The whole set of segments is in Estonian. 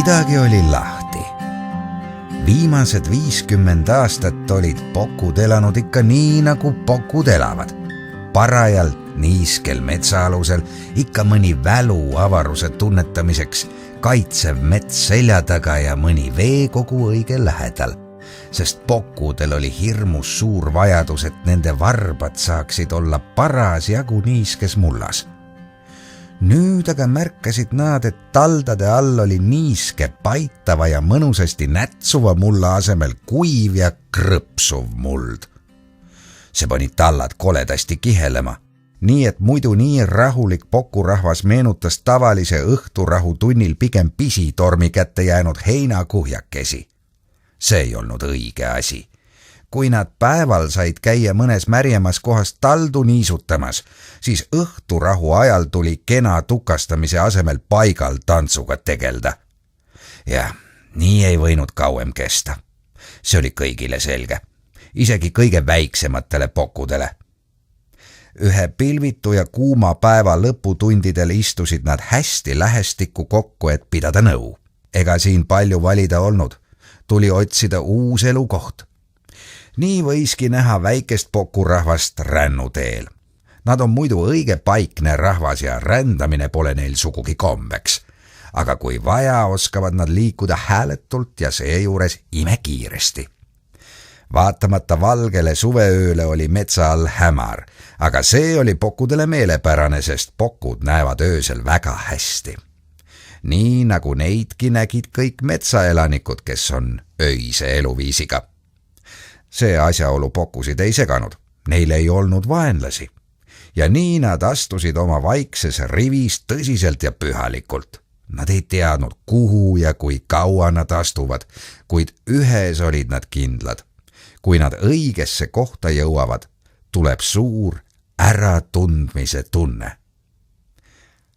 midagi oli lahti. Viimased 50 aastat olid pokud elanud ikka nii, nagu pokud elavad. Parajalt niiskel metsaalusel ikka mõni välu avaruse tunnetamiseks, kaitsev mets selja taga ja mõni veekogu õige lähedal, sest pokudel oli hirmus suur vajadus, et nende varbad saaksid olla parasjagu niiskes mullas. Nüüd aga märkasid nad, et taldade all oli niiske paitava ja mõnusasti nätsuva mulla asemel kuiv ja krõpsuv muld. See pani tallad koledasti kihelema, nii et muidu nii rahulik pokurahvas meenutas tavalise õhturahu tunnil pigem pisitormi kätte jäänud heinakuhjakesi. See ei olnud õige asi. Kui nad päeval said käia mõnes märjemas kohas taldu niisutamas, siis õhturahu ajal tuli kena tukastamise asemel paigal tantsuga tegelda. Ja nii ei võinud kauem kesta. See oli kõigile selge, isegi kõige väiksematele pokudele. Ühe pilvitu ja kuuma päeva lõputundidel istusid nad hästi lähestikku kokku, et pidada nõu. Ega siin palju valida olnud, tuli otsida uus elukoht. Nii võiski näha väikest pokurahvast rännuteel. Nad on muidu õige paikne rahvas ja rändamine pole neil sugugi kombeks. Aga kui vaja, oskavad nad liikuda hääletult ja seejuures imekiiresti. Vaatamata valgele suveööle oli metsa all hämar, aga see oli pokudele meelepärane, sest pokud näevad öösel väga hästi. Nii nagu neidki nägid kõik metsaelanikud, kes on öise eluviisiga. See asjaolu pokusid ei seganud, neil ei olnud vaenlasi. Ja nii nad astusid oma vaikses rivis tõsiselt ja pühalikult. Nad ei teadnud, kuhu ja kui kaua nad astuvad, kuid ühes olid nad kindlad. Kui nad õigesse kohta jõuavad, tuleb suur äratundmise tunne.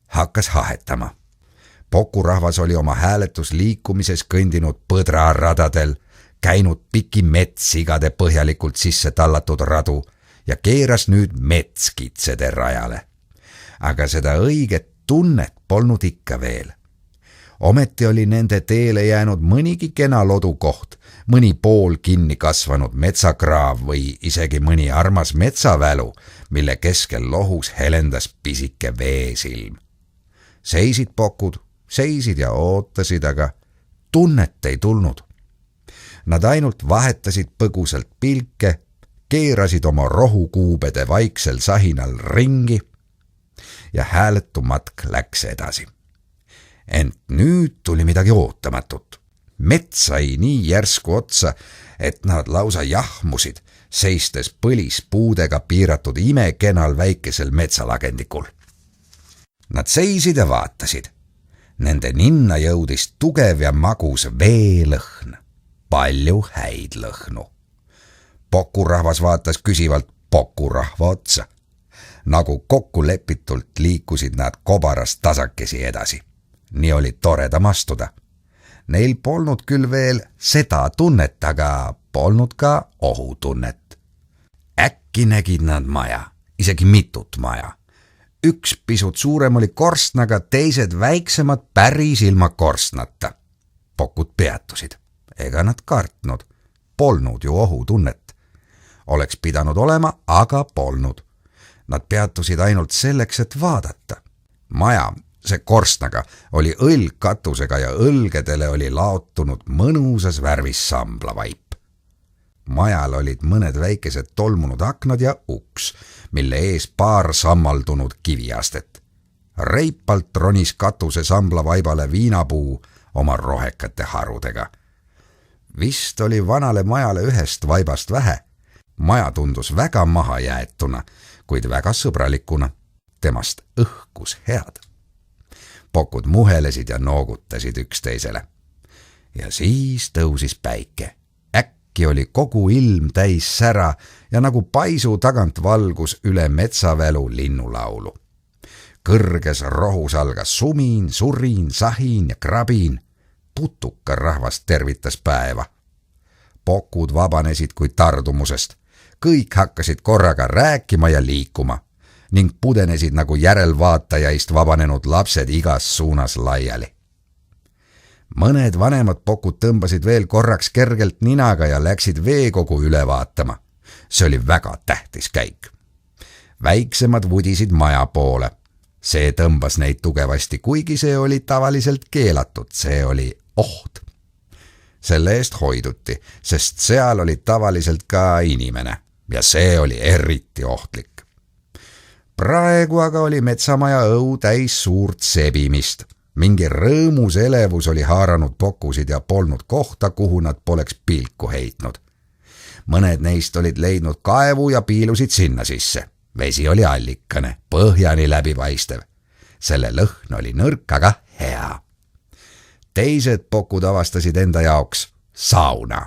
Hakkas hahetama. Pokurahvas oli oma hääletusliikumises kõndinud põdraradadel, käinud piki metsigade põhjalikult sisse tallatud radu ja keeras nüüd metskitsede rajale. Aga seda õiget tunnet polnud ikka veel. Ometi oli nende teele jäänud mõnigi kena lodukoht, mõni pool kinni kasvanud metsakraav või isegi mõni armas metsavälu, mille keskel lohus helendas pisike veesilm. Seisid pokud, seisid ja ootasid, aga tunnet ei tulnud. Nad ainult vahetasid põgusalt pilke, keerasid oma rohukuubede vaiksel sahinal ringi ja hääletu matk läks edasi. Ent nüüd tuli midagi ootamatut. Mets sai nii järsku otsa, et nad lausa jahmusid, seistes põlispuudega piiratud imekenal väikesel metsalagendikul. Nad seisid ja vaatasid. Nende ninna jõudis tugev ja magus veelõhn. Palju häid lõhnu. Pokurahvas vaatas küsivalt pokurahva otsa. Nagu kokkulepitult liikusid nad kobarast tasakesi edasi. Nii oli toredam astuda. Neil polnud küll veel seda tunnet, aga polnud ka ohutunnet. Äkki nägid nad maja, isegi mitut maja. Üks pisut suurem oli korstnaga, teised väiksemad päris ilma korstnata. Pokud peatusid. Ega nad kartnud. Polnud ju ohutunnet. Oleks pidanud olema, aga polnud. Nad peatusid ainult selleks, et vaadata. Maja, see korstnaga, oli õlgkatusega ja õlgedele oli laotunud mõnusas värvis samblavaip. Majal olid mõned väikesed tolmunud aknad ja uks, mille ees paar sammaldunud kiviastet. Reipalt ronis katuse samblavaibale viinapuu oma rohekate harudega. Vist oli vanale majale ühest vaibast vähe. Maja tundus väga maha jäetuna, kuid väga sõbralikuna. Temast õhkus head. Pokud muhelesid ja noogutasid üksteisele. Ja siis tõusis päike. Äkki oli kogu ilm täis sära ja nagu paisu tagant valgus üle metsavälu linnulaulu. Kõrges rohus algas sumin, surin, sahin ja krabin. Putuka rahvast tervitas päeva. Pokud vabanesid kui tardumusest. Kõik hakkasid korraga rääkima ja liikuma ning pudenesid nagu järelvaatajaist vabanenud lapsed igas suunas laiali. mõned vanemad pokud tõmbasid veel korraks kergelt ninaga ja läksid veekogu üle vaatama. See oli väga tähtis käik. Väiksemad vudisid maja poole. See tõmbas neid tugevasti, kuigi see oli tavaliselt keelatud, see oli oht. Selle eest hoiduti, sest seal oli tavaliselt ka inimene ja see oli eriti ohtlik. Praegu aga oli metsamaja õu täis suurt sebimist. Mingi rõõmus elevus oli haaranud pokusid ja polnud kohta, kuhu nad poleks pilku heitnud. Mõned neist olid leidnud kaevu ja piilusid sinna sisse. Vesi oli allikane, põhjani läbipaistev. Selle lõhn oli nõrk, aga hea. Teised pokud avastasid enda jaoks sauna.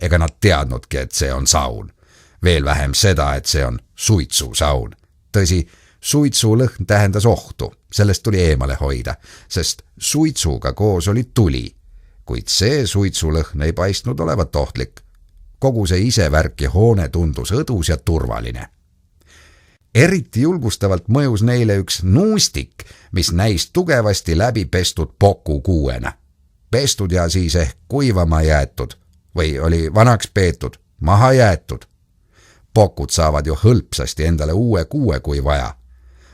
Ega nad teadnudki, et see on saun. Veel vähem seda, et see on suitsusaun. Tõsi, suitsulõhn tähendas ohtu, sellest tuli eemale hoida, sest suitsuga koos oli tuli, kuid see suitsulõhn ei paistnud olevat ohtlik. Kogu see isevärk ja hoone tundus õdus ja turvaline. Eriti julgustavalt mõjus neile üks nuustik, mis näis tugevasti läbi pestud poku kuuena. Pestud ja siis ehk kuivama jäetud või oli vanaks peetud, maha jäetud. Pokud saavad ju hõlpsasti endale uue kuue, kui vaja.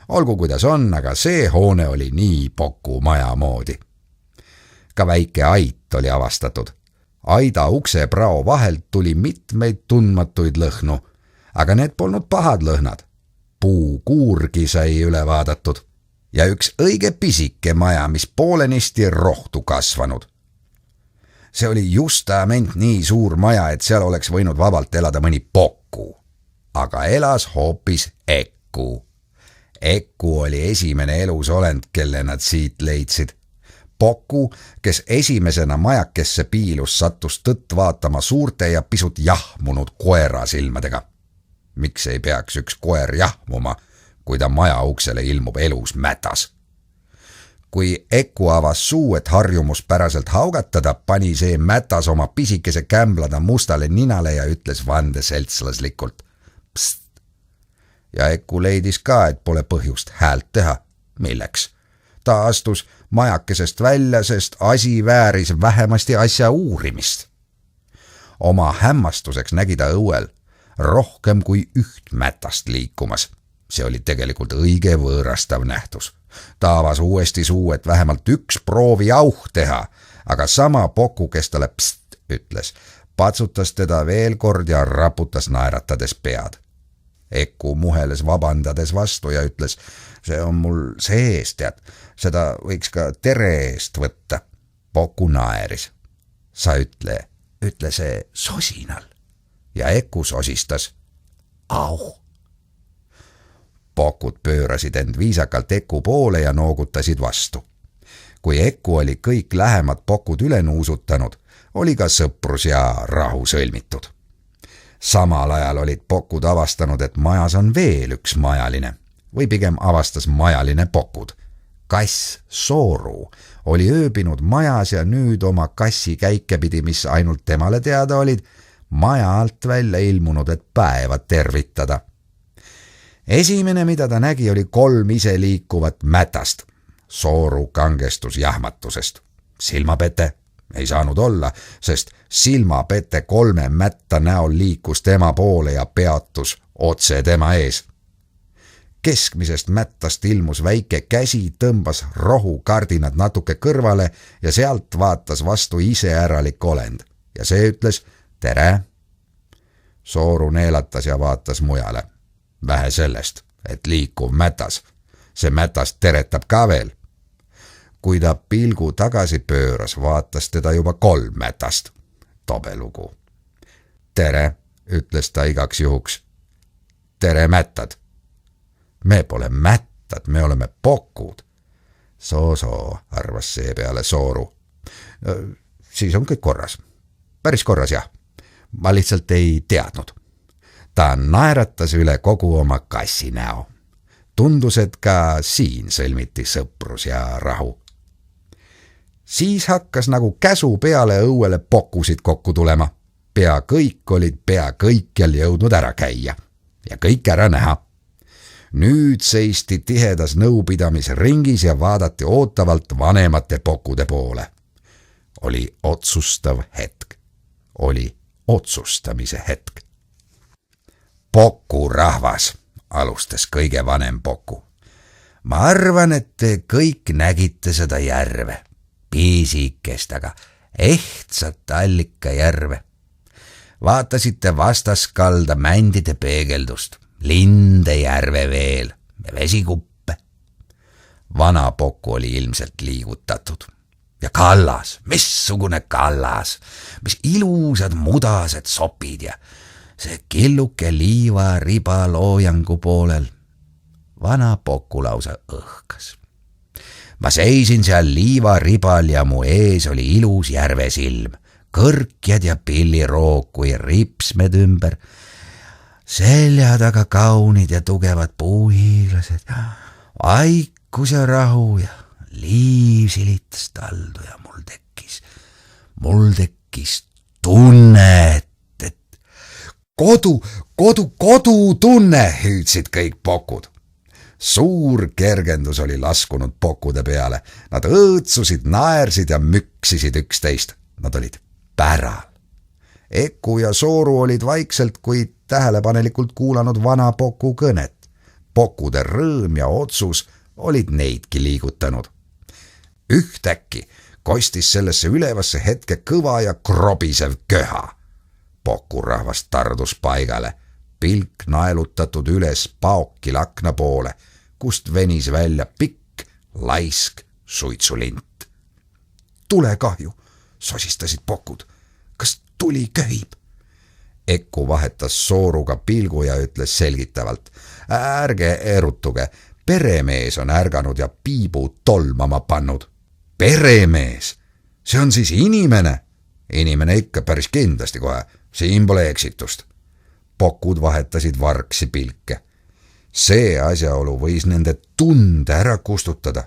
Olgu kuidas on, aga see hoone oli nii poku maja moodi. Ka väike ait oli avastatud. Aida ukseprao vahelt tuli mitmeid tundmatuid lõhnu, aga need polnud pahad lõhnad. Puukuurgi sai üle vaadatud ja üks õige pisike maja, mis poolenisti rohtu kasvanud. See oli justament nii suur maja, et seal oleks võinud vabalt elada mõni poku. Aga elas hoopis Ekku. Ekku oli esimene elusolend, kelle nad siit leidsid. Poku, kes esimesena majakesse piilus, sattus tõtt vaatama suurte ja pisut jahmunud koera silmadega. Miks ei peaks üks koer jahmuma, kui ta maja uksele ilmub elus mätas? Kui Ekku avas suu, et harjumuspäraselt haugatada, pani see mätas oma pisikese kämblada mustale ninale ja ütles vandeseltslaslikult pst. Ja Ekku leidis ka, et pole põhjust häält teha. Milleks? Ta astus majakesest välja, sest asi vääris vähemasti asja uurimist. Oma hämmastuseks nägi ta õuel rohkem kui üht mätast liikumas. See oli tegelikult õige võõrastav nähtus. Ta avas uuesti suu, et vähemalt üks proovi auh teha, aga sama poku, kes talle pst ütles, patsutas teda veel kord ja raputas naeratades pead. Ekku muheles vabandades vastu ja ütles, see on mul sees, tead, seda võiks ka tere eest võtta. Poku naeris. Sa ütle see sosinal. Ja Ekku sosistas. Au! Pokud pöörasid end viisakalt Ekku poole ja noogutasid vastu. Kui Ekku oli kõik lähemad pokud üle nuusutanud, oli ka sõprus ja rahu sõlmitud. Samal ajal olid pokud avastanud, et majas on veel üks majaline, või pigem avastas majaline pokud. Kass Sooru oli ööbinud majas ja nüüd oma kassi käike pidi, mis ainult temale teada olid, maja alt välja ilmunud, et päeva tervitada. Esimene, mida ta nägi, oli 3 iseliikuvat mätast. Sooru kangestus jahmatusest. Silmapete ei saanud olla, sest silmapete 3 mätta näol liikus tema poole ja peatus otse tema ees. Keskmisest mättast ilmus väike käsi, tõmbas rohukardinad natuke kõrvale ja sealt vaatas vastu iseäralik olend. Ja see ütles, tere. Sooru neelatas ja vaatas mujale. Vähe sellest, et liikuv mätas. See mätas teretab ka veel. Kui ta pilgu tagasi pööras, vaatas teda juba 3 mätast. Tobelugu. Tere, ütles ta igaks juhuks. Tere, mättad. Me pole mättad, me oleme pokud. Soo, arvas see peale Sooru. Siis on kõik korras. Päris korras, jah. Ma lihtsalt ei teadnud. Ta naeratas üle kogu oma kassi näo. Tundus, et ka siin sõlmiti sõprus ja rahu. Siis hakkas nagu käsu peale õuele pokusid kokku tulema. Pea kõik olid pea kõikjal jõudnud ära käia ja kõik ära näha. Nüüd seisti tihedas nõupidamisringis ja vaadati ootavalt vanemate pokude poole. oli otsustav hetk. Oli otsustamise hetk. Poku rahvas, alustas kõige vanem Poku. Ma arvan, et te kõik nägite seda järve. Pisikest, aga ehtsat Allikajärve. Vaatasite vastaskalda mändide peegeldust, linde järve veel ja vesikuppe. Vana Poku oli ilmselt liigutatud. Ja kallas, missugune kallas, mis ilusad mudased sopid ja see killuke liiva riba loojangu poolel. Vana Poku lausa õhkas. Ma seisin seal liivaribal ja mu ees oli ilus järvesilm, kõrkjad ja pilliroog kui ripsmed ümber, selja taga kaunid ja tugevad puuhiiglased, vaikus ja rahu ja liiv silitas taldu ja mul tekkis tunne, et kodutunne, hüüdsid kõik Pokud. Suur kergendus oli laskunud Pokkude peale. Nad õõtsusid, naersid ja müksisid üksteist. Nad olid päral. Eku ja Sooru olid vaikselt, kuid tähelepanelikult kuulanud vana Poku kõnet. Pokkude rõõm ja otsus olid neidki liigutanud. Ühtäkki kostis sellesse ülevasse hetke kõva ja krobisev köha. Poku rahvas tardus paigale, pilk naelutatud üles paokil akna poole, kust venis välja pikk, laisk suitsulint. Tulekahju, sosistasid Pokud. Kas tuli köhib? Eku vahetas Sooruga pilgu ja ütles selgitavalt. Ärge erutuge, peremees on ärganud ja piibu tolmama pannud. Peremees? See on siis inimene? Inimene ikka päris kindlasti kohe, siin pole eksitust. Pokud vahetasid vargsi pilke. See asjaolu võis nende tunde ära kustutada.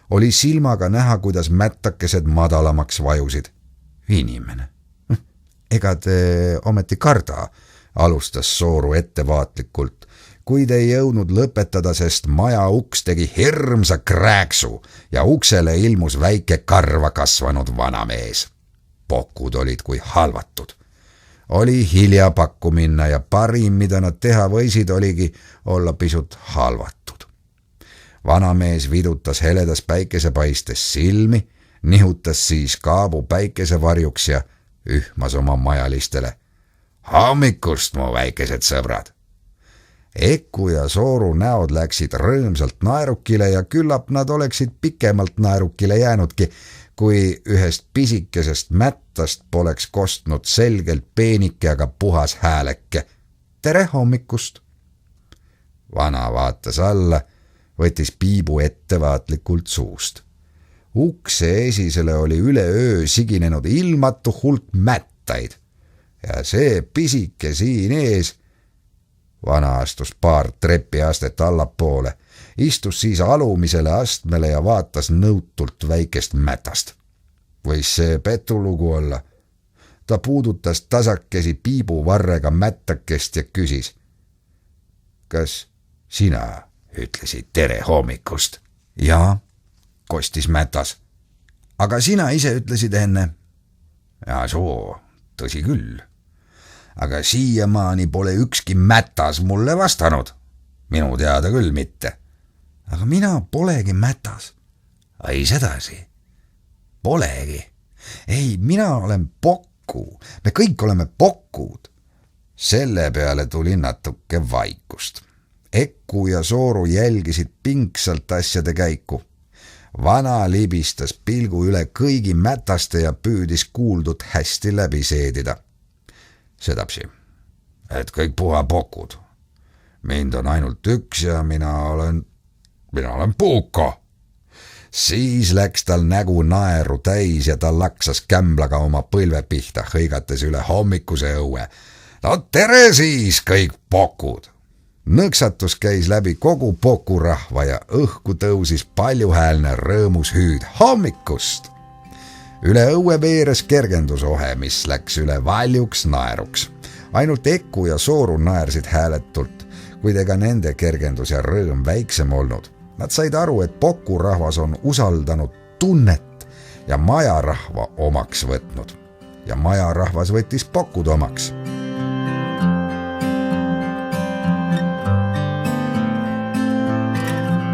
Oli silmaga näha, kuidas mättakesed madalamaks vajusid. Inimene. Ega te ometi karda, alustas Sooru ettevaatlikult, kuid ei jõudnud lõpetada, sest maja uks tegi hirmsa krääksu ja uksele ilmus väike karva kasvanud vanamees. Pokud olid kui halvatud. Oli hilja pakku minna ja parim, mida nad teha võisid, oligi olla pisut halvatud. Vanamees vidutas heledas päikesepaistes silmi, nihutas siis kaabu päikesevarjuks ja ühmas oma majalistele. Hommikust, mu väikesed sõbrad! Eku ja Sooru näod läksid rõõmsalt naerukile ja küllap nad oleksid pikemalt naerukile jäänudki, kui ühest pisikesest mättast poleks kostnud selgelt peenike, aga puhas hääleke. Tere hommikust! Vana vaatas alla, võttis piibu ettevaatlikult suust. Ukse esisele oli üleöö siginenud ilmatu hulk mättaid ja see pisike siin ees. Vana astus paar trepiastet allapoole, istus siis alumisele astmele ja vaatas nõutult väikest mätast. Võis see petulugu olla? Ta puudutas tasakesi piibuvarrega mättakest ja küsis. Kas sina ütlesid tere hommikust? Jaa, kostis mätas. Aga sina ise ütlesid enne. Ja soo, tõsi küll. Aga siiamaani pole ükski mätas mulle vastanud. Minu teada küll mitte. Aga mina polegi mätas. Ai sedasi. Polegi. Ei, mina olen Poku. Me kõik oleme Pokud. Selle peale tuli natuke vaikust. Eku ja Sooru jälgisid pingsalt asjade käiku. Vana libistas pilgu üle kõigi mätaste ja püüdis kuuldut hästi läbi seedida. Sedapsi, et kõik puha Pokud. Mind on ainult üks ja mina olen Puuko. Siis läks tal nägu naeru täis ja ta laksas kämblaga oma põlve pihta, hõigates üle hommikuse õue. No tere siis kõik Pokud! Nõksatus käis läbi kogu Poku rahva ja õhku tõusis paljuhäälne rõõmus hüüd hommikust. Üle õue veeres kergendusohe, mis läks üle valjuks naeruks. Ainult Eku ja Sooru naersid hääletult, kuid ega nende kergendus ja rõõm väiksem olnud. Nad said aru, et Poku rahvas on usaldanud tunnet ja majarahva omaks võtnud ja majarahvas võttis Pokud omaks.